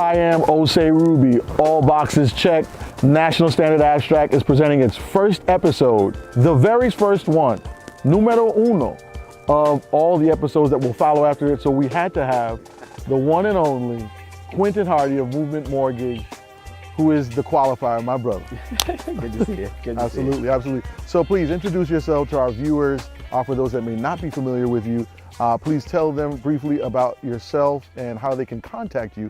I am Osei Rubie. All boxes checked. National Standard Abstract is presenting its first episode, the very first one, numero uno, of all the episodes that will follow after it. So we had to have the one and only Quentin Hardy of Movement Mortgage, who is the qualifier, my brother. Good to see you. Good to Absolutely, see you. absolutely. So please introduce yourself to our viewers. For those that may not be familiar with you, please tell them briefly about yourself and how they can contact you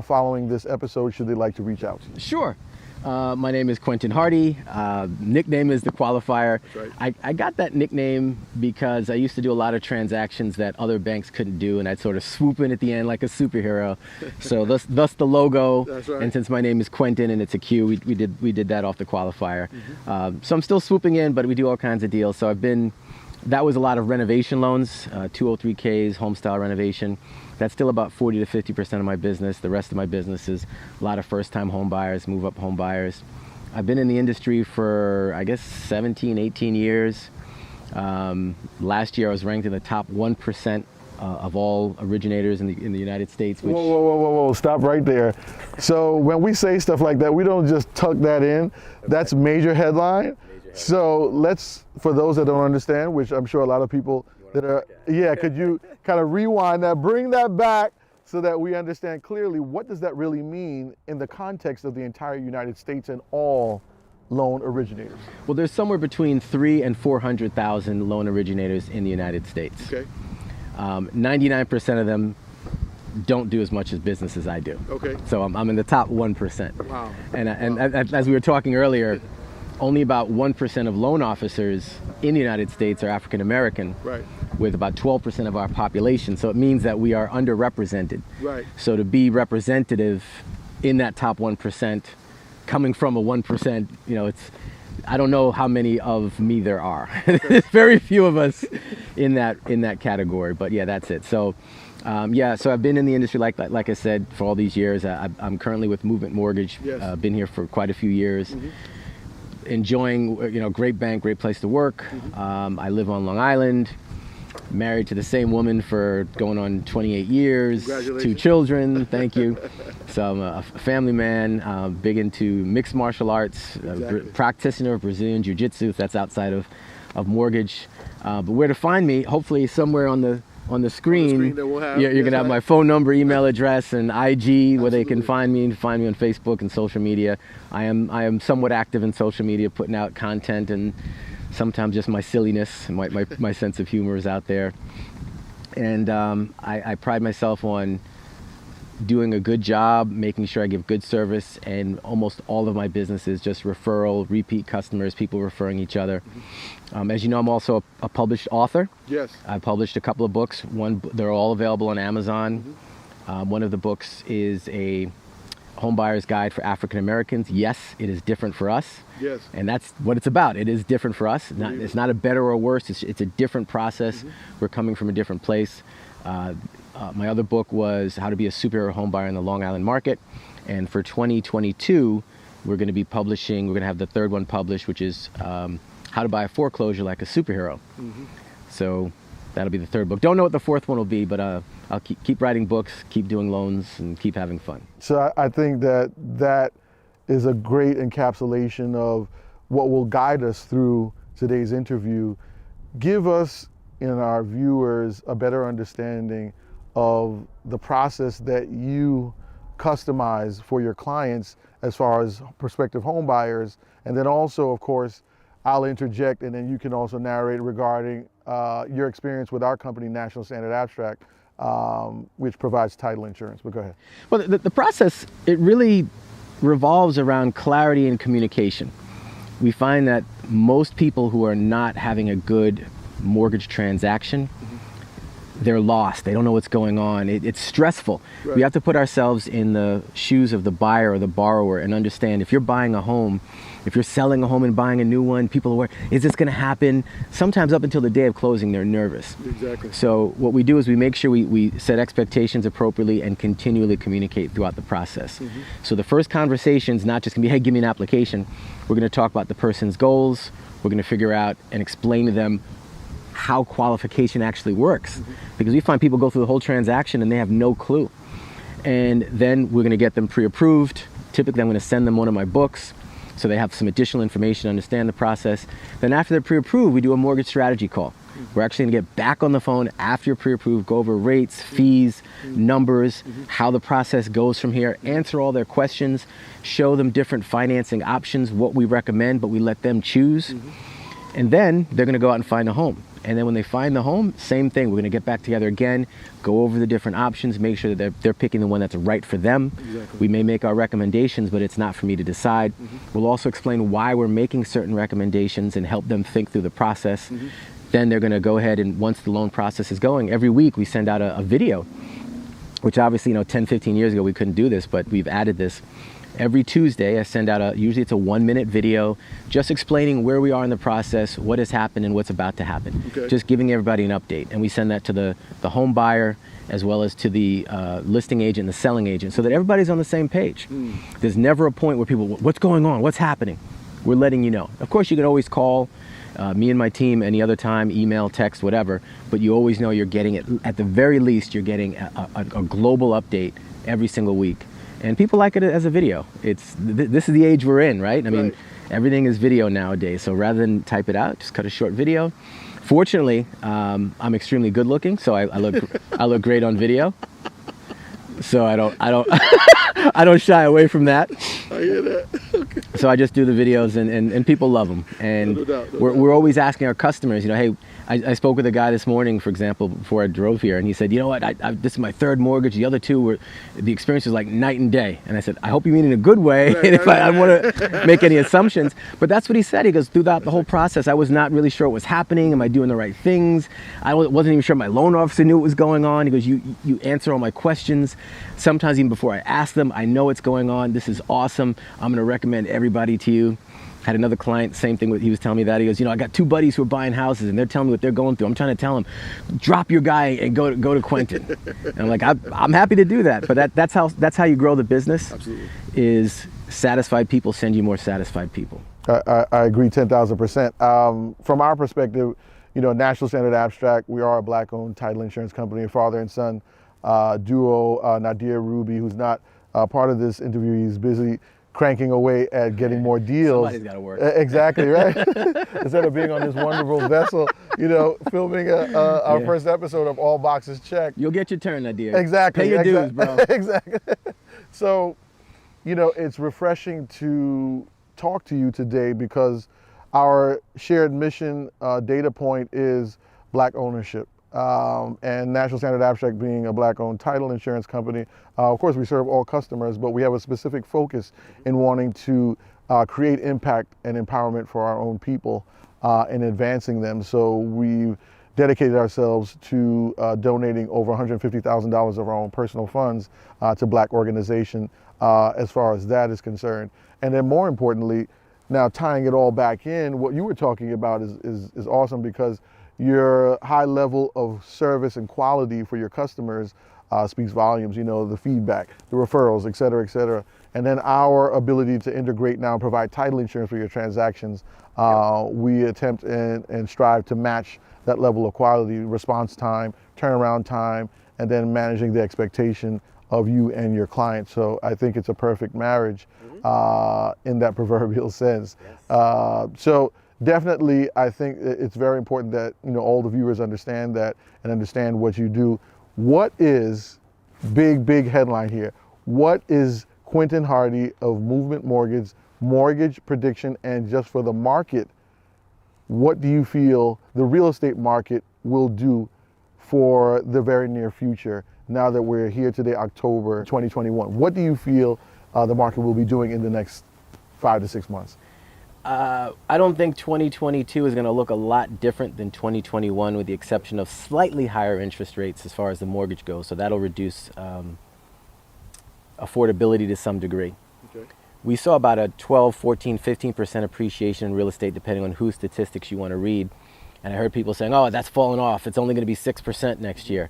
following this episode, should they like to reach out to you. Sure. My name is Quentin Hardy. Nickname is the qualifier. That's right. I got that nickname because I used to do a lot of transactions that other banks couldn't do, and I'd sort of swoop in at the end like a superhero. So thus the logo. That's right. And since my name is Quentin and it's a Q, we did that off the qualifier. So I'm still swooping in, but we do all kinds of deals. So that was a lot of renovation loans, 203Ks, home style renovation. That's still about 40 to 50% of my business. The rest of my business is a lot of first-time home buyers, move-up home buyers. I've been in the industry for, I guess, 17, 18 years. Last year I was ranked in the top 1% of all originators in the United States. Which... Whoa, stop right there. So when we say stuff like that, we don't just tuck that in. That's major headline. So let's, for those that don't understand, which I'm sure a lot of people that are, could you kind of rewind that, bring that back so that we understand clearly what does that really mean in the context of the entire United States and all loan originators? Well, there's somewhere between 300,000 and 400,000 loan originators in the United States. Okay. 99% of them don't do as much as business as I do. Okay. So I'm in the top 1%. Wow. And as we were talking earlier, only about 1% of loan officers in the United States are African American, Right. with about 12% of our population. So it means that we are underrepresented. Right. So to be representative in that top 1%, coming from a 1%, I don't know how many of me there are. There's very few of us in that category, but yeah, that's it. So so I've been in the industry, like I said, for all these years. I'm currently with Movement Mortgage. Yes. Been here for quite a few years. Enjoying, great bank, great place to work. I live on Long Island, married to the same woman for going on 28 years, Congratulations. 2 children, thank you. So I'm a family man, big into mixed martial arts, Exactly. practitioner of Brazilian Jiu-Jitsu, if that's outside of mortgage. But where to find me, hopefully somewhere on the screen, that we'll have. you're Yes, going to have right. my phone number, email address, and IG, where they can find me on Facebook and social media. I am somewhat active in social media, putting out content, and sometimes just my silliness and my sense of humor is out there. And I pride myself on doing a good job, making sure I give good service, and almost all of my business is just referral, repeat customers, people referring each other. As you know, I'm also a published author. Yes. I published a couple of books. They're all available on Amazon. One of the books is a home buyer's guide for African Americans. Yes, it is different for us. Yes. And that's what it's about. It is different for us. It's not a better or worse. It's a different process. We're coming from a different place. My other book was How to Be a Superhero Home Buyer in the Long Island Market. And for 2022, we're going to have the third one published, which is How to Buy a Foreclosure Like a Superhero. So that'll be the third book. Don't know what the fourth one will be, but I'll keep writing books, keep doing loans, and keep having fun. So I think that is a great encapsulation of what will guide us through today's interview. Give us and our viewers a better understanding of the process that you customize for your clients as far as prospective home buyers. And then also, of course, I'll interject, and then you can also narrate regarding your experience with our company, National Standard Abstract, which provides title insurance. But go ahead. Well, the process, it really revolves around clarity and communication. We find that most people who are not having a good mortgage transaction, they're lost. They don't know what's going on. It's stressful. Right. We have to put ourselves in the shoes of the buyer or the borrower and understand, if you're buying a home, if you're selling a home and buying a new one, people are worried, is this going to happen? Sometimes up until the day of closing, they're nervous. Exactly. So what we do is we make sure we set expectations appropriately and continually communicate throughout the process. So the first conversation is not just going to be, hey, give me an application. We're going to talk about the person's goals. We're going to figure out and explain to them how qualification actually works. Because we find people go through the whole transaction and they have no clue. And then we're going to get them pre-approved. Typically, I'm going to send them one of my books so they have some additional information to understand the process. Then after they're pre-approved, we do a mortgage strategy call. We're actually going to get back on the phone after you're pre-approved, go over rates, fees, numbers, how the process goes from here, answer all their questions, show them different financing options, what we recommend, but we let them choose. And then they're going to go out and find a home. And then when they find the home, same thing. We're going to get back together again, go over the different options, make sure that they're picking the one that's right for them. Exactly. We may make our recommendations, but it's not for me to decide. We'll also explain why we're making certain recommendations and help them think through the process. Then they're going to go ahead and once the loan process is going, every week we send out a video, which obviously, 10, 15 years ago we couldn't do this, but we've added this. Every Tuesday, I send out usually it's a 1-minute video, just explaining where we are in the process, what has happened and what's about to happen. Okay. Just giving everybody an update. And we send that to the home buyer as well as to the listing agent and the selling agent so that everybody's on the same page. There's never a point where people, what's going on? What's happening? We're letting you know. Of course, you can always call me and my team any other time, email, text, whatever, but you always know you're getting it. At the very least, you're getting a global update every single week. And people like it as a video. This is the age we're in, right? I mean, everything is video nowadays. So rather than type it out, just cut a short video. Fortunately, I'm extremely good looking, so I look great on video. So I don't I don't shy away from that. I hear that. Okay. So I just do the videos and people love them. And No doubt. we're always asking our customers, hey, I spoke with a guy this morning, for example, before I drove here, and he said, you know what, this is my third mortgage. The other two the experience was like night and day. And I said, I hope you mean in a good way. Right, If I don't want to make any assumptions. But that's what he said. He goes, throughout the whole process, I was not really sure what was happening. Am I doing the right things? I wasn't even sure my loan officer knew what was going on. He goes, you answer all my questions. Sometimes even before I ask them, I know what's going on. This is awesome. I'm going to recommend everybody to you. Had another client, same thing. He was telling me that. He goes, I got 2 buddies who are buying houses and they're telling me what they're going through. I'm trying to tell them, drop your guy and go to Quentin. And I'm like, I'm happy to do that. But that's how you grow the business. Absolutely. Is satisfied people send you more satisfied people. I agree 10,000%. From our perspective, National Standard Abstract, we are a Black-owned title insurance company, a father and son duo. Nadir Rubie, who's not part of this interview, he's busy cranking away at getting more deals. Somebody's got to work. Exactly, right? Instead of being on this wonderful vessel, filming our first episode of All Boxes Checked. You'll get your turn, Nadir. Exactly. Pay your dues, bro. Exactly. So, it's refreshing to talk to you today because our shared mission data point is Black ownership. And National Standard Abstract being a Black-owned title insurance company, of course we serve all customers, but we have a specific focus in wanting to create impact and empowerment for our own people and advancing them. So we've dedicated ourselves to donating over $150,000 of our own personal funds to Black organizations as far as that is concerned. And then more importantly, now tying it all back in, what you were talking about is awesome because your high level of service and quality for your customers speaks volumes, the feedback, the referrals, et cetera, et cetera. And then our ability to integrate now and provide title insurance for your transactions, we attempt and strive to match that level of quality, response time, turnaround time, and then managing the expectation of you and your client. So I think it's a perfect marriage in that proverbial sense. Yes. So definitely, I think it's very important that all the viewers understand that and understand what you do. What is big headline here? What is Quentin Hardy of Movement Mortgage Prediction, and just for the market, what do you feel the real estate market will do for the very near future now that we're here today, October 2021? What do you feel the market will be doing in the next 5 to 6 months? I don't think 2022 is going to look a lot different than 2021, with the exception of slightly higher interest rates as far as the mortgage goes. So that'll reduce affordability to some degree. Okay. We saw about a 12, 14, 15% appreciation in real estate, depending on whose statistics you want to read. And I heard people saying, oh, that's fallen off. It's only going to be 6% next year.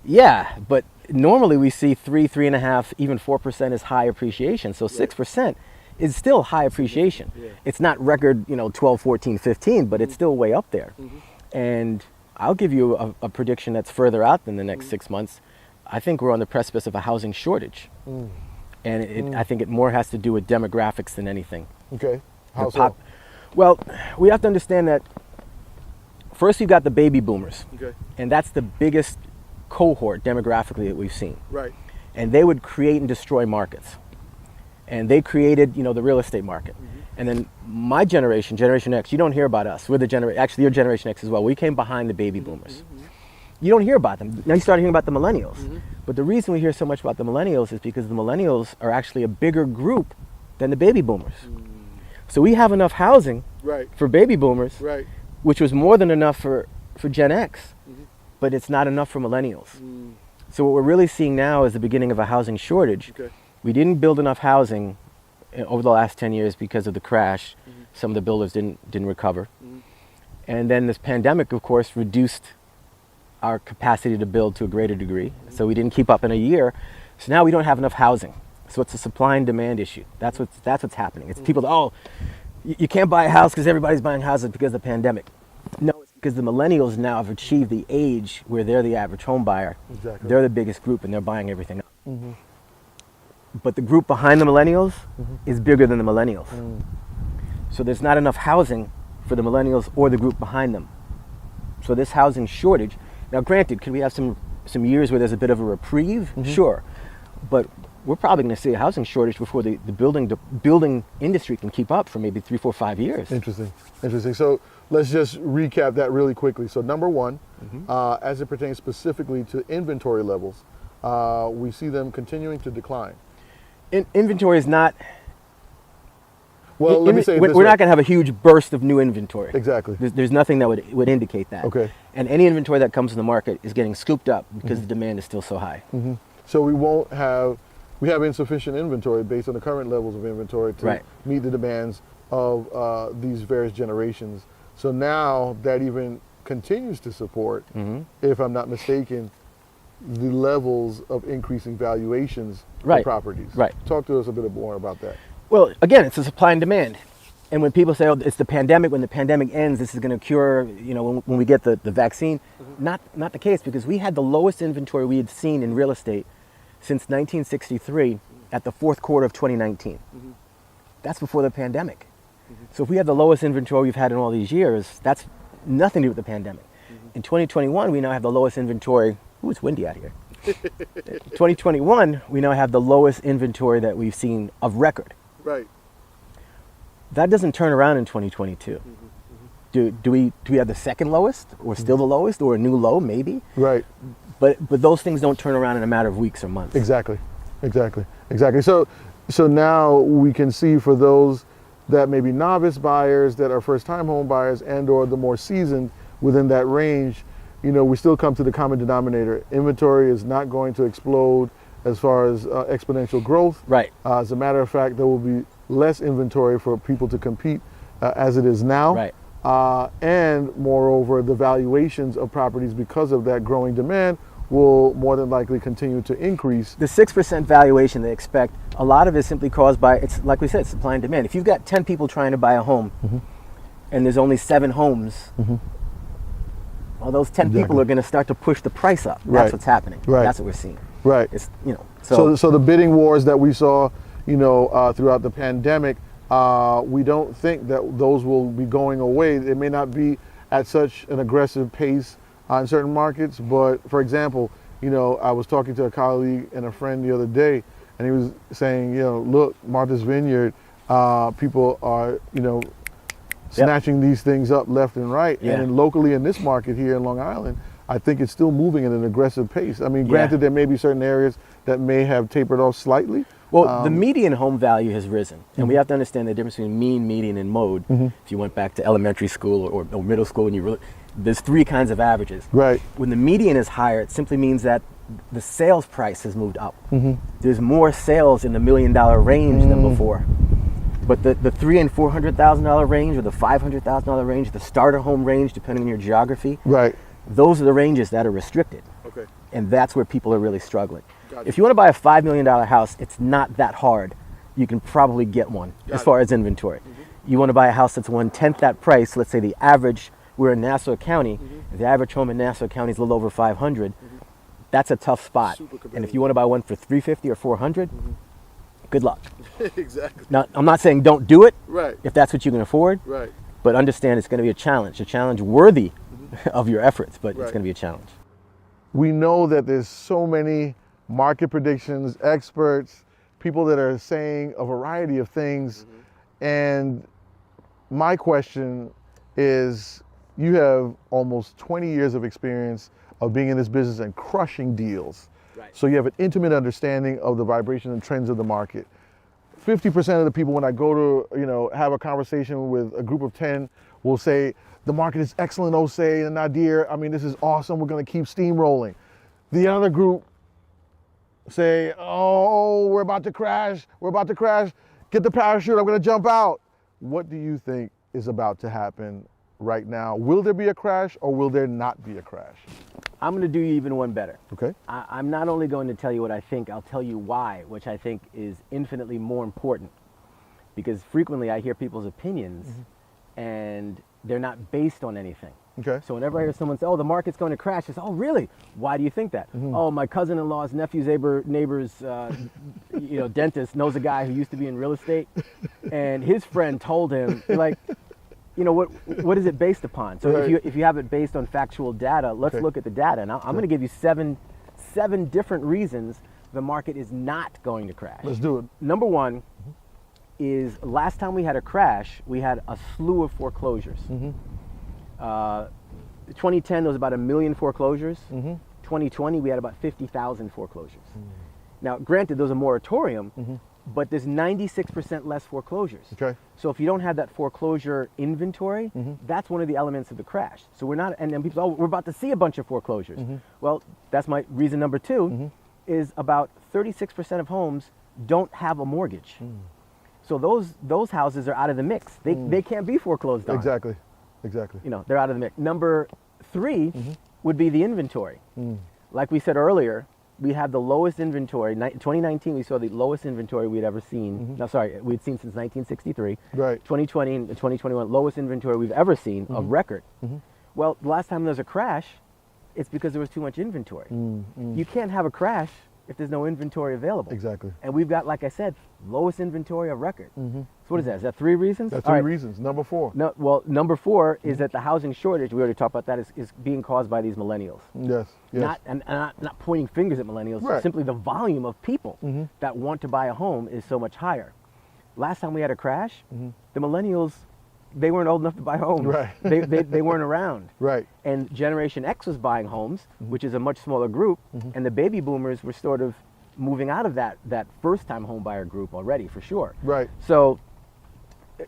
Yeah, but normally we see 3.5, even 4% is high appreciation. So 6% is still high appreciation. Yeah. It's not record, 12, 14, 15, but it's still way up there. And I'll give you a prediction that's further out than the next 6 months. I think we're on the precipice of a housing shortage. Mm. And I think it more has to do with demographics than anything. Okay. How The so? Well, we have to understand that first you've got the baby boomers. Okay. And that's the biggest cohort demographically that we've seen. Right. And they would create and destroy markets. And they created, the real estate market. And then my generation, Generation X, you don't hear about us. We're the generation, actually you're Generation X as well. We came behind the baby boomers. You don't hear about them. Now you start hearing about the millennials. But the reason we hear so much about the millennials is because the millennials are actually a bigger group than the baby boomers. So we have enough housing Right. for baby boomers, Right. which was more than enough for Gen X, but it's not enough for millennials. So what we're really seeing now is the beginning of a housing shortage. Okay. We didn't build enough housing over the last 10 years because of the crash. Some of the builders didn't recover. And then this pandemic, of course, reduced our capacity to build to a greater degree. So we didn't keep up in a year. So now we don't have enough housing. So it's a supply and demand issue. That's what's happening. It's people, you can't buy a house because everybody's buying houses because of the pandemic. No, it's because the millennials now have achieved the age where they're the average home buyer. Exactly. They're the biggest group and they're buying everything up. But the group behind the millennials is bigger than the millennials. So there's not enough housing for the millennials or the group behind them. So this housing shortage, now granted, could we have some years where there's a bit of a reprieve? Sure. But we're probably going to see a housing shortage before the building industry can keep up for maybe 3, 4, 5 years. Interesting. So let's just recap that really quickly. So number one, as it pertains specifically to inventory levels, we see them continuing to decline. Inventory is not. Well, let me say it this we're way. not going to have a huge burst of new inventory. Exactly. There's nothing that would indicate that. Okay. And any inventory that comes to the market is getting scooped up because the demand is still so high. So we have insufficient inventory based on the current levels of inventory to meet the demands of these various generations. So now that even continues to support, if I'm not mistaken, the levels of increasing valuations for properties. Right. Talk to us a bit more about that. Well, again, it's a supply and demand. And when people say, it's the pandemic, when the pandemic ends, this is going to cure, when we get the vaccine, not the case, because we had the lowest inventory we had seen in real estate since 1963 at the fourth quarter of 2019. That's before the pandemic. So if we have the lowest inventory we've had in all these years, that's nothing to do with the pandemic. In 2021, we now have the lowest inventory. Ooh, it's windy out here. 2021, we now have the lowest inventory that we've seen of record. Right. That doesn't turn around in 2022. Do we have the second lowest, or still the lowest, or a new low, maybe? Right. But those things don't turn around in a matter of weeks or months. Exactly. So now we can see for those that may be novice buyers, that are first-time home buyers, and/or the more seasoned within that range, we still come to the common denominator. Inventory is not going to explode as far as exponential growth. Right. As a matter of fact, there will be less inventory for people to compete as it is now. Right. And moreover, the valuations of properties because of that growing demand will more than likely continue to increase. The 6% valuation they expect, a lot of it is simply caused by, it's like we said, supply and demand. If you've got 10 people trying to buy a home and there's only 7 homes, well, those 10 people are going to start to push the price up. That's what's happening. That's what we're seeing. Right. It's, So the bidding wars that we saw, throughout the pandemic, we don't think that those will be going away. It may not be at such an aggressive pace in certain markets, but for example, I was talking to a colleague and a friend the other day, and he was saying, look, Martha's Vineyard, people are, snatching these things up left and right. Yeah. And then locally in this market here in Long Island, I think it's still moving at an aggressive pace. I mean, granted, there may be certain areas that may have tapered off slightly. Well, the median home value has risen, and we have to understand the difference between mean, median, and mode. If you went back to elementary school or middle school, and there's 3 kinds of averages. Right. When the median is higher, it simply means that the sales price has moved up. There's more sales in the $1 million range than before. But the $300,000 and $400,000 range, or the $500,000 range, the starter home range, depending on your geography, those are the ranges that are restricted. Okay. And that's where people are really struggling. Gotcha. If you want to buy a $5 million house, it's not that hard. You can probably get one as far as inventory. You want to buy a house that's 1/10 that price, let's say the average, we're in Nassau County, the average home in Nassau County is a little over 500. That's a tough spot. Super competitive. And if you want to buy one for $350 or $400, good luck. Exactly. Now, I'm not saying don't do it Right. if that's what you can afford, Right. but understand it's going to be a challenge worthy of your efforts, but Right. it's going to be a challenge. We know that there's so many market predictions, experts, people that are saying a variety of things. And my question is, you have almost 20 years of experience of being in this business and crushing deals. Right. So you have an intimate understanding of the vibration and trends of the market. 50% of the people, when I go to, have a conversation with a group of 10, will say, the market is excellent, Osei and Nadir. I mean, this is awesome. We're going to keep steamrolling. The other group say, oh, we're about to crash. We're about to crash. Get the parachute. I'm going to jump out. What do you think is about to happen right now? Will there be a crash or will there not be a crash? I'm going to do you even one better. Okay. I'm not only going to tell you what I think, I'll tell you why, which I think is infinitely more important. Because frequently I hear people's opinions and they're not based on anything. Okay. So whenever I hear someone say, oh, the market's going to crash, it's, oh, really? Why do you think that? Oh, my cousin-in-law's nephew's neighbor's dentist knows a guy who used to be in real estate, and his friend told him, like, what is it based upon? So Right. if you have it based on factual data, let's Okay. look at the data. And I'm going to give you seven different reasons the market is not going to crash. Let's do it. Number one is last time we had a crash, we had a slew of foreclosures. 2010, there was about 1 million foreclosures. 2020, we had about 50,000 foreclosures. Now, granted, there's a moratorium, but there's 96% less foreclosures. Okay. So if you don't have that foreclosure inventory, that's one of the elements of the crash. So we're not, and then people say, oh, we're about to see a bunch of foreclosures. Well, that's my reason number two, is about 36% of homes don't have a mortgage. So those houses are out of the mix. They can't be foreclosed on. Exactly. They're out of the mix. Number three would be the inventory. Like we said earlier, we have the lowest inventory. 2019, we saw the lowest inventory we'd ever seen. No, sorry, we'd seen since 1963. Right. 2020 and 2021, lowest inventory we've ever seen of record. Well, the last time there was a crash, it's because there was too much inventory. You can't have a crash if there's no inventory available. Exactly. And we've got, like I said, lowest inventory of record. So what is that? Is that 3 reasons? That's All 3 right. reasons. Number 4. No, well, number 4 is that the housing shortage, we already talked about that, is being caused by these millennials. Yes. Yes. Not pointing fingers at millennials, Right. simply the volume of people that want to buy a home is so much higher. Last time we had a crash, the millennials, they weren't old enough to buy homes. Right. They weren't around. Right. And Generation X was buying homes, which is a much smaller group, and the baby boomers were sort of moving out of that first-time home buyer group already, for sure. Right. So,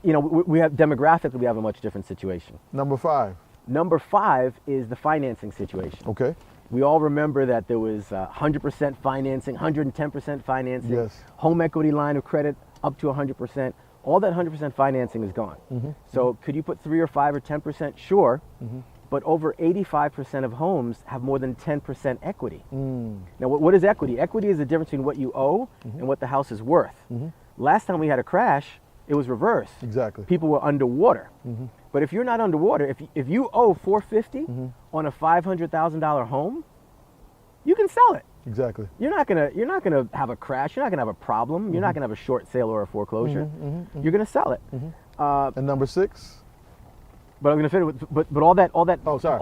we have demographically, we have a much different situation. Number 5. Number 5 is the financing situation. Okay. We all remember that there was 100% financing, 110% financing, Yes. home equity line of credit up to 100%. All that 100% financing is gone. So could you put 3 or 5 or 10%? Sure. But over 85% of homes have more than 10% equity. Now, what is equity? Equity is the difference between what you owe and what the house is worth. Last time we had a crash, it was reversed. Exactly. People were underwater. But if you're not underwater, if you owe $450 on a $500,000 home, you can sell it. Exactly. You're not gonna have a crash. You're not gonna have a problem. You're not gonna have a short sale or a foreclosure. You're gonna sell it. And number 6. But I'm gonna finish with, but all that. Oh, sorry.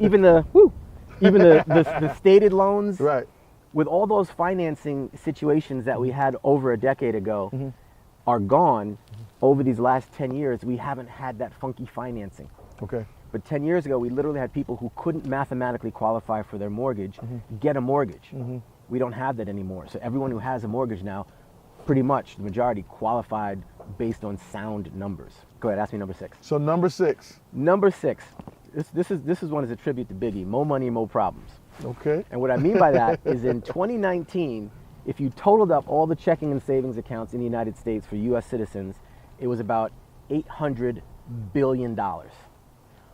Even the stated loans. Right. With all those financing situations that we had over a decade ago, are gone. Over these last 10 years, we haven't had that funky financing. Okay. But 10 years ago, we literally had people who couldn't mathematically qualify for their mortgage get a mortgage. We don't have that anymore. So everyone who has a mortgage now, pretty much the majority, qualified based on sound numbers. Go ahead, ask me number 6. So number 6. Number 6. This is one as a tribute to Biggie. More money, more problems. Okay. And what I mean by that is in 2019, if you totaled up all the checking and savings accounts in the United States for U.S. citizens, it was about $800 billion.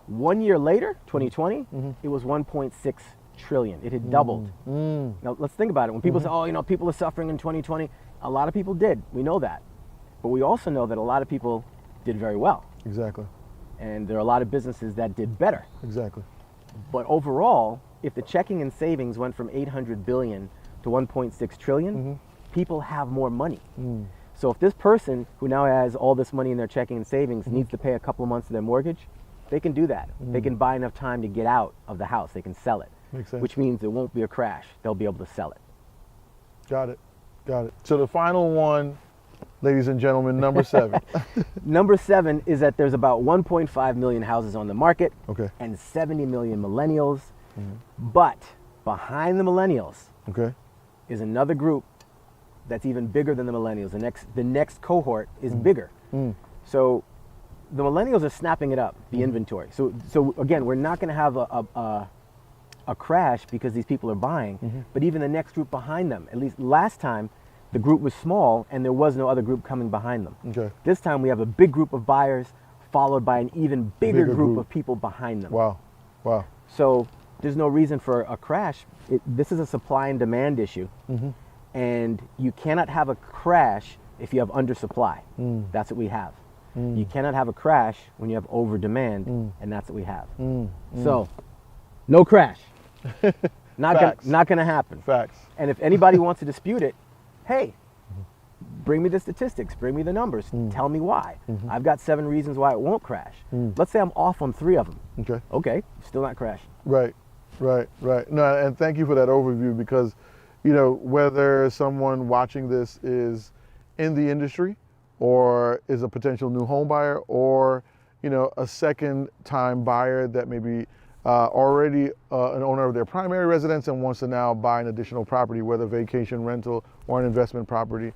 1 year later, 2020, it was 1.6 trillion. It had doubled. Now let's think about it. When people say, oh, people are suffering in 2020, a lot of people did. We know that. But we also know that a lot of people did very well. Exactly. And there are a lot of businesses that did better. Exactly. But overall, if the checking and savings went from 800 billion to 1.6 trillion, people have more money. So if this person who now has all this money in their checking and savings needs to pay a couple of months of their mortgage, they can do that. They can buy enough time to get out of the house. They can sell it, Makes sense. which means it won't be a crash. They'll be able to sell it. Got it. Got it. So the final one, ladies and gentlemen, number 7. Number 7 is that there's about 1.5 million houses on the market Okay. and 70 million millennials. But behind the millennials Okay. is another group that's even bigger than the millennials. The next cohort is bigger. So the millennials are snapping it up, the inventory. So again, we're not going to have a crash because these people are buying, but even the next group behind them, at least last time, the group was small and there was no other group coming behind them. Okay. This time we have a big group of buyers followed by an even bigger group of people behind them. Wow. Wow. So there's no reason for a crash. This is a supply and demand issue. And you cannot have a crash if you have undersupply. That's what we have. You cannot have a crash when you have over demand, and that's what we have. So, no crash. Not gonna happen. Facts. And if anybody wants to dispute it, hey, bring me the statistics, bring me the numbers, tell me why. I've got 7 reasons why it won't crash. Let's say I'm off on 3 of them. Okay. Okay, still not crashing. Right. No, and thank you for that overview because, whether someone watching this is in the industry or is a potential new home buyer or, a second time buyer that may be already an owner of their primary residence and wants to now buy an additional property, whether vacation rental or an investment property,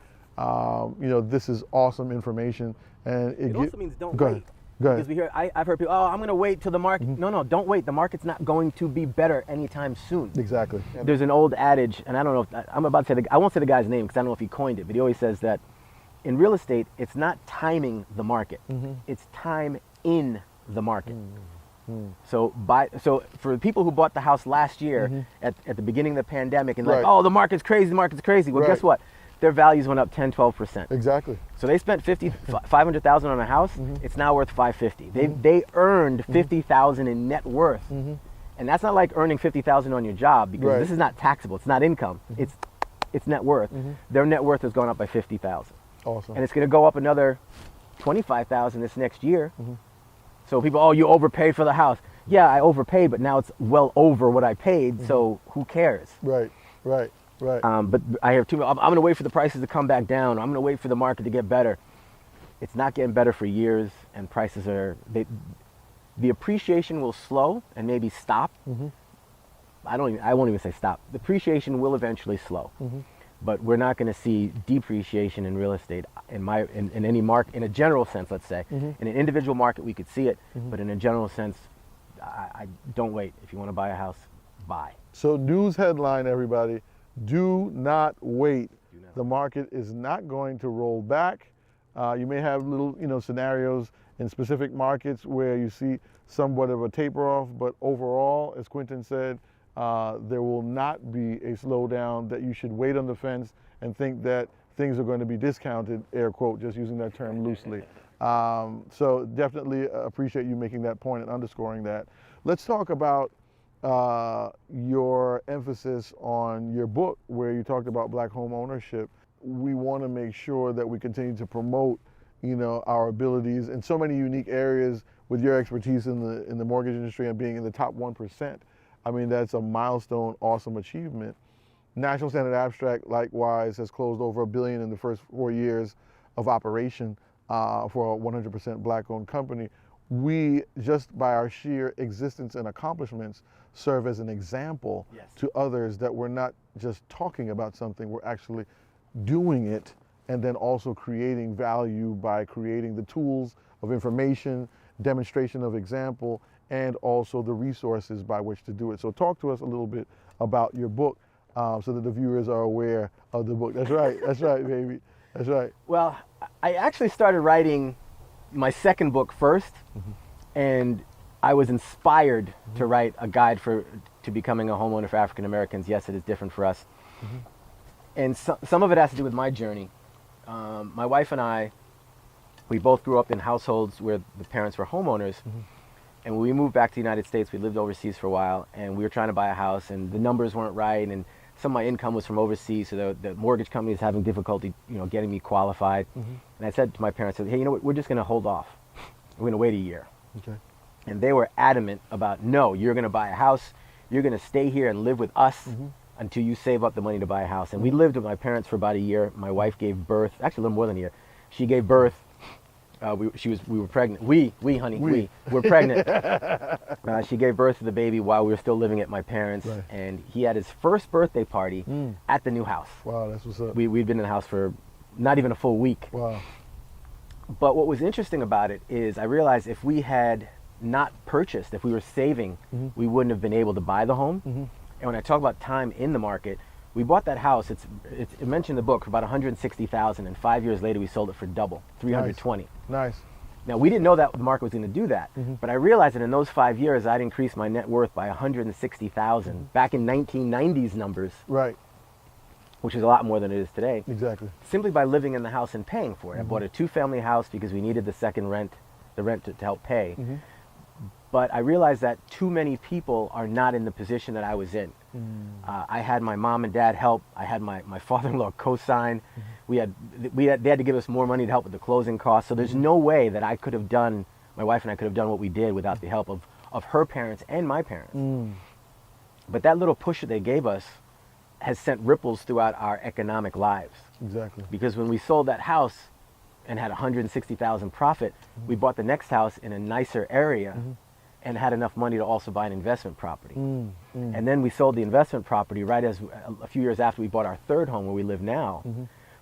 this is awesome information. And it also means don't go wait. Ahead. Go ahead. Because we hear, I've heard people, I'm going to wait till the market. No, don't wait. The market's not going to be better anytime soon. Exactly. There's an old adage, and I don't know if I'm about to say, I won't say the guy's name because I don't know if he coined it, but he always says that in real estate, it's not timing the market. It's time in the market. So for the people who bought the house last year at the beginning of the pandemic and like, oh, the market's crazy. Well, guess what? Their values went up 10, 12%. Exactly. So they spent $500,000 on a house. It's now worth $550,000. They earned $50,000 in net worth, and that's not like earning $50,000 on your job because this is not taxable. It's not income. It's net worth. Their net worth has gone up by $50,000. Awesome. And it's going to go up another $25,000 this next year. So people, oh, you overpaid for the house. Yeah, I overpaid, but now it's well over what I paid. So who cares? Right. But I hear I'm going to wait for the prices to come back down. I'm going to wait for the market to get better. It's not getting better for years, and prices the appreciation will slow and maybe stop. I won't even say stop. The appreciation will eventually slow, but we're not going to see depreciation in real estate in any market, in a general sense, let's say. In an individual market, we could see it, but in a general sense, I don't wait. If you want to buy a house, buy. So news headline, everybody. Do not wait. The market is not going to roll back. You may have little, scenarios in specific markets where you see somewhat of a taper off, but overall, as Quentin said, there will not be a slowdown that you should wait on the fence and think that things are going to be discounted, air quote, just using that term loosely. So definitely appreciate you making that point and underscoring that. Let's talk about your emphasis on your book where you talked about Black home ownership. We want to make sure that we continue to promote, our abilities in so many unique areas with your expertise in the mortgage industry and being in the top 1%. I mean, that's a milestone, awesome achievement. National Standard Abstract, likewise, has closed over $1 billion in the first 4 years of operation for a 100% Black-owned company. We, just by our sheer existence and accomplishments, serve as an example to others that we're not just talking about something, we're actually doing it, and then also creating value by creating the tools of information, demonstration of example, and also the resources by which to do it. So talk to us a little bit about your book so that the viewers are aware of the book. That's right, baby, that's right. Well, I actually started writing my second book first, and I was inspired to write a guide to becoming a homeowner for African Americans. Yes, it is different for us. And some of it has to do with my journey. My wife and I, we both grew up in households where the parents were homeowners, And when we moved back to the United States, we lived overseas for a while, and we were trying to buy a house, and the numbers weren't right, and some of my income was from overseas, so the mortgage company was having difficulty, getting me qualified. And I said to my parents, hey, you know what, we're just going to hold off. We're going to wait a year. Okay. And they were adamant about, no, you're going to buy a house, you're going to stay here and live with us until you save up the money to buy a house. And we lived with my parents for about a year. My wife gave birth, actually a little more than a year. She gave birth. We were pregnant. We were pregnant. She gave birth to the baby while we were still living at my parents, right. and he had his first birthday party at the new house. Wow, that's what's up. We'd been in the house for not even a full week. Wow. But what was interesting about it is I realized if we had not purchased, if we were saving, we wouldn't have been able to buy the home. And when I talk about time in the market, we bought that house. It mentioned in the book for about $160,000, and 5 years later we sold it for double, $320,000. Nice. Now we didn't know that the market was going to do that, but I realized that in those 5 years I'd increased my net worth by $160,000 back in 1990s numbers, Right. which is a lot more than it is today. Exactly. Simply by living in the house and paying for it. I bought a 2-family house because we needed the rent to help pay. But I realized that too many people are not in the position that I was in. I had my mom and dad help. I had my father-in-law co-sign. They had to give us more money to help with the closing costs. So there's no way that I could have done, my wife and I could have done what we did without the help of her parents and my parents. But that little push that they gave us has sent ripples throughout our economic lives. Exactly. Because when we sold that house and had $160,000 profit, we bought the next house in a nicer area and had enough money to also buy an investment property. And then we sold the investment property right as a few years after we bought our third home where we live now.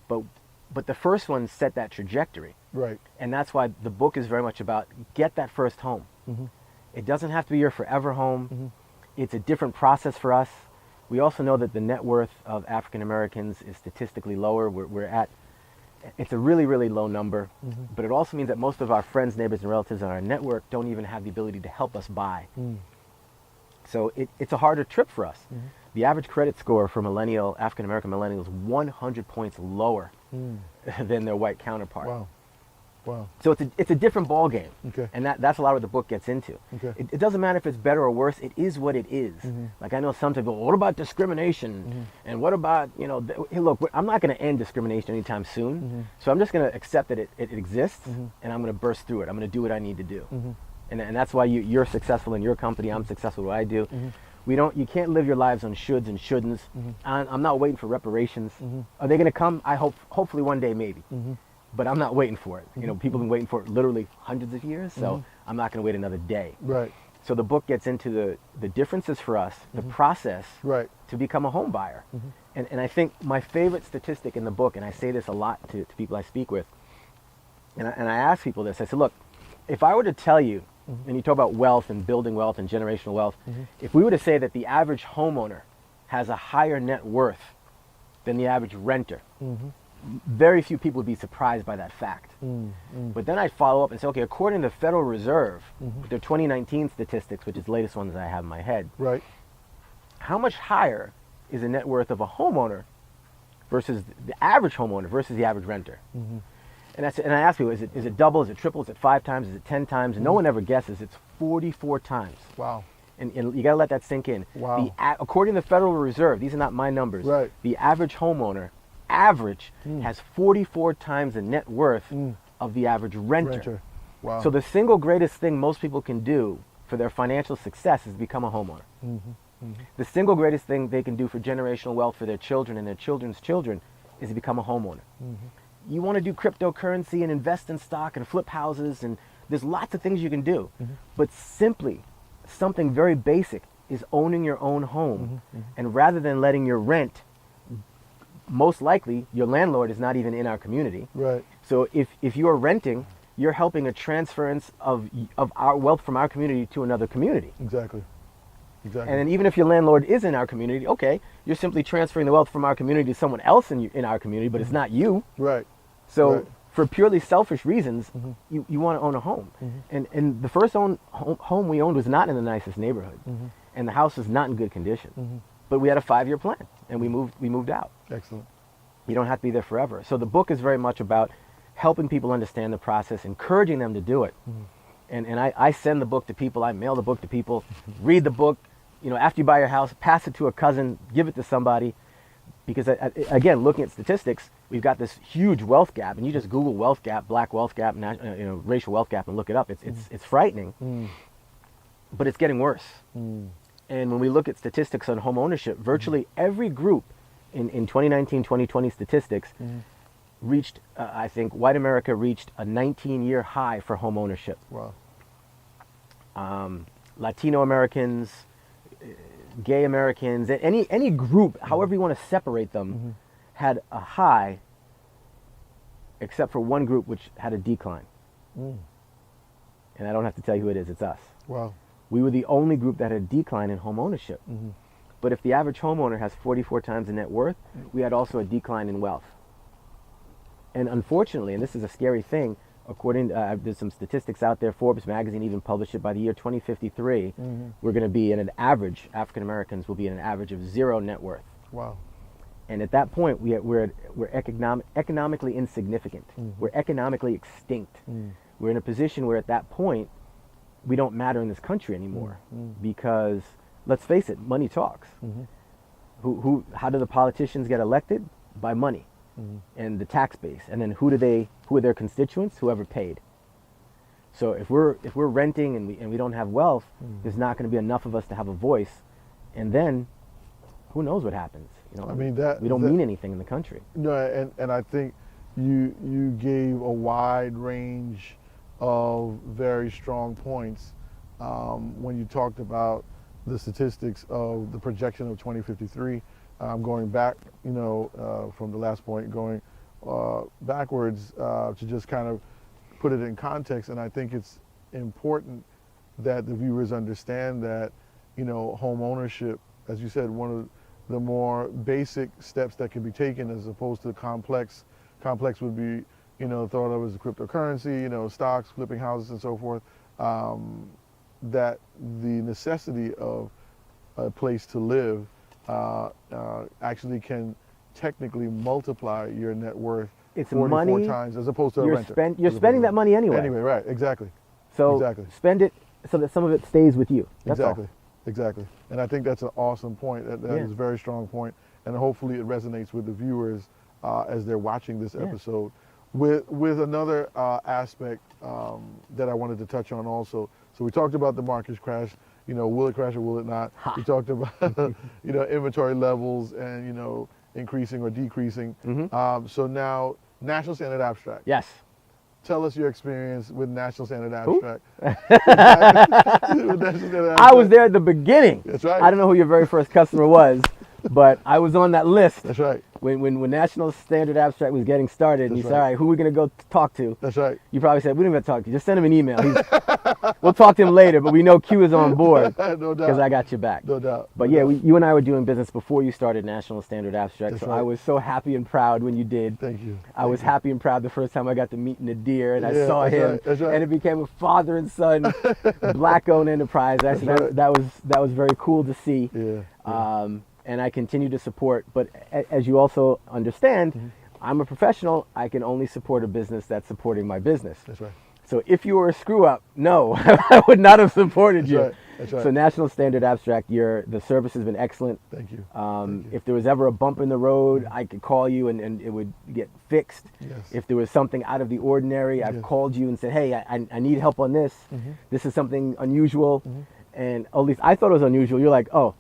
But the first one set that trajectory. Right. And that's why the book is very much about get that first home. It doesn't have to be your forever home. It's a different process for us. We also know that the net worth of African Americans is statistically lower. It's a really, really low number, but it also means that most of our friends, neighbors, and relatives on our network don't even have the ability to help us buy. So it's a harder trip for us. The average credit score for African American millennials, 100 points lower than their white counterpart. Wow. Wow. So it's a different ball game, Okay. and that's a lot of what the book gets into. Okay. It doesn't matter if it's better or worse. It is what it is. Like I know some people, what about discrimination? And what about hey, look, I'm not going to end discrimination anytime soon. So I'm just going to accept that it exists, and I'm going to burst through it. I'm going to do what I need to do, and that's why you're successful in your company. I'm successful in what I do. You can't live your lives on shoulds and shouldn'ts. I'm not waiting for reparations. Are they going to come? I hopefully one day maybe. But I'm not waiting for it. People have been waiting for it literally hundreds of years, so I'm not going to wait another day. Right. So the book gets into the differences for us, the process Right. to become a home buyer. And I think my favorite statistic in the book, and I say this a lot to people I speak with, and I ask people this, I said, look, if I were to tell you, and you talk about wealth and building wealth and generational wealth, if we were to say that the average homeowner has a higher net worth than the average renter, very few people would be surprised by that fact. But then I'd follow up and say, okay, according to the Federal Reserve, with their 2019 statistics, which is the latest ones I have in my head, Right. how much higher is the net worth of a homeowner versus the average homeowner versus the average renter? And I ask people, is it double, is it triple, is it 5 times, is it 10 times? And no one ever guesses. It's 44 times. Wow. And you got to let that sink in. Wow. According to the Federal Reserve, these are not my numbers, Right. the average homeowner has 44 times the net worth of the average renter. Wow. So the single greatest thing most people can do for their financial success is become a homeowner. The single greatest thing they can do for generational wealth for their children and their children's children is to become a homeowner. You want to do cryptocurrency and invest in stock and flip houses, and there's lots of things you can do, but simply something very basic is owning your own home. And rather than letting your rent, most likely your landlord is not even in our community. Right. So if you're renting, you're helping a transference of our wealth from our community to another community. Exactly. Exactly. And then even if your landlord is in our community, okay, you're simply transferring the wealth from our community to someone else in our community, but it's not you. Right. So Right. for purely selfish reasons, you want to own a home. And the first home we owned was not in the nicest neighborhood, and the house was not in good condition. But we had a 5-year plan, and we moved out. Excellent. You don't have to be there forever. So the book is very much about helping people understand the process, encouraging them to do it. And I send the book to people, I mail the book to people, read the book, you know, after you buy your house, pass it to a cousin, give it to somebody. Because again, looking at statistics, we've got this huge wealth gap, and you just Google wealth gap, black wealth gap, you know, racial wealth gap, and look it up. It's frightening, but it's getting worse. And when we look at statistics on home ownership, virtually every group in 2019, 2020 statistics reached, I think, white America reached a 19-year high for home ownership. Wow. Latino Americans, gay Americans, any group, however you want to separate them, had a high, except for one group which had a decline. And I don't have to tell you who it is, it's us. Wow. We were the only group that had a decline in home ownership. But if the average homeowner has 44 times the net worth, we had also a decline in wealth. And unfortunately, and this is a scary thing, according to, there's some statistics out there, Forbes magazine even published it, by the year 2053, we're going to be in an average, African Americans will be in an average of 0 net worth. Wow. And at that point, we're economically insignificant. We're economically extinct. We're in a position where at that point, we don't matter in this country anymore. Because, let's face it, money talks. How do the politicians get elected? By money. And the tax base, and then who are their constituents? Whoever paid. So if we're renting and we don't have wealth, there's not going to be enough of us to have a voice, and then who knows what happens? You know, I mean, we don't mean anything in the country. No, and I think you gave a wide range of very strong points when you talked about the statistics of the projection of 2053. Going back, you know, from the last point, going backwards to just kind of put it in context. And I think it's important that the viewers understand that, you know, home ownership, as you said, one of the more basic steps that can be taken as opposed to complex. Complex would be, you know, thought of as a cryptocurrency, you know, stocks, flipping houses and so forth. That the necessity of a place to live actually can technically multiply your net worth. It's 44 money, times as opposed to a renter. You're spending that money anyway. Anyway, right, exactly. So spend it so that some of it stays with you. That's exactly, all. Exactly. And I think that's an awesome point. That is a very strong point. And hopefully it resonates with the viewers as they're watching this episode. With another aspect that I wanted to touch on also. So we talked about the market crash. You know, will it crash or will it not? We talked about, you know, inventory levels and, you know, increasing or decreasing. So now, National Standard Abstract. Yes. Tell us your experience with National Standard Abstract. I was there at the beginning. That's right. I don't know who your very first customer was, but I was on that list. That's right. When National Standard Abstract was getting started, and you said, all right, who are we going to go talk to? That's right. You probably said, we don't even have to talk to you. Just send him an email. We'll talk to him later, but we know Q is on board. No doubt. Because I got your back. No doubt. But yeah, you and I were doing business before you started National Standard Abstract. That's so right. I was so happy and proud when you did. Thank you. I was happy and proud the first time I got to meet Nadir, and I saw that's him, right, that's right. and it became a father and son black-owned enterprise. Actually, that was very cool to see. And I continue to support. But as you also understand, I'm a professional. I can only support a business that's supporting my business. That's right. So if you were a screw up, no, I would not have supported That's you. Right. That's right. So National Standard Abstract, the service has been excellent. Thank you. If there was ever a bump in the road, I could call you and it would get fixed. Yes. If there was something out of the ordinary, I've called you and said, hey, I need help on this. This is something unusual. And at least I thought it was unusual. You're like, oh,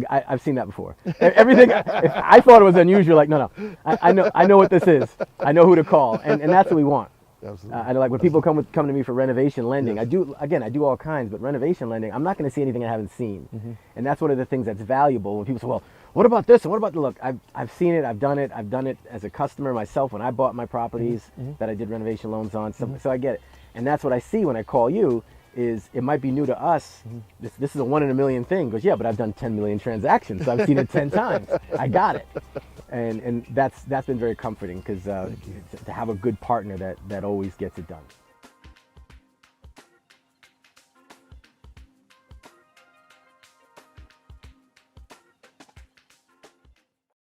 I've seen that before. Everything, if I thought it was unusual, like, no. I know what this is. I know who to call. And that's what we want. Absolutely. I like when people come to me for renovation lending. I do all kinds, but renovation lending, I'm not going to see anything I haven't seen. And that's one of the things that's valuable when people say, well, what about this and what about the look? I've seen it, I've done it as a customer myself when I bought my properties that I did renovation loans on. So I get it. And that's what I see when I call you. Is it might be new to us. This is a 1 in a million thing. Goes, yeah, but I've done 10 million transactions, so I've seen it 10 times. I got it, and that's been very comforting because to have a good partner that always gets it done.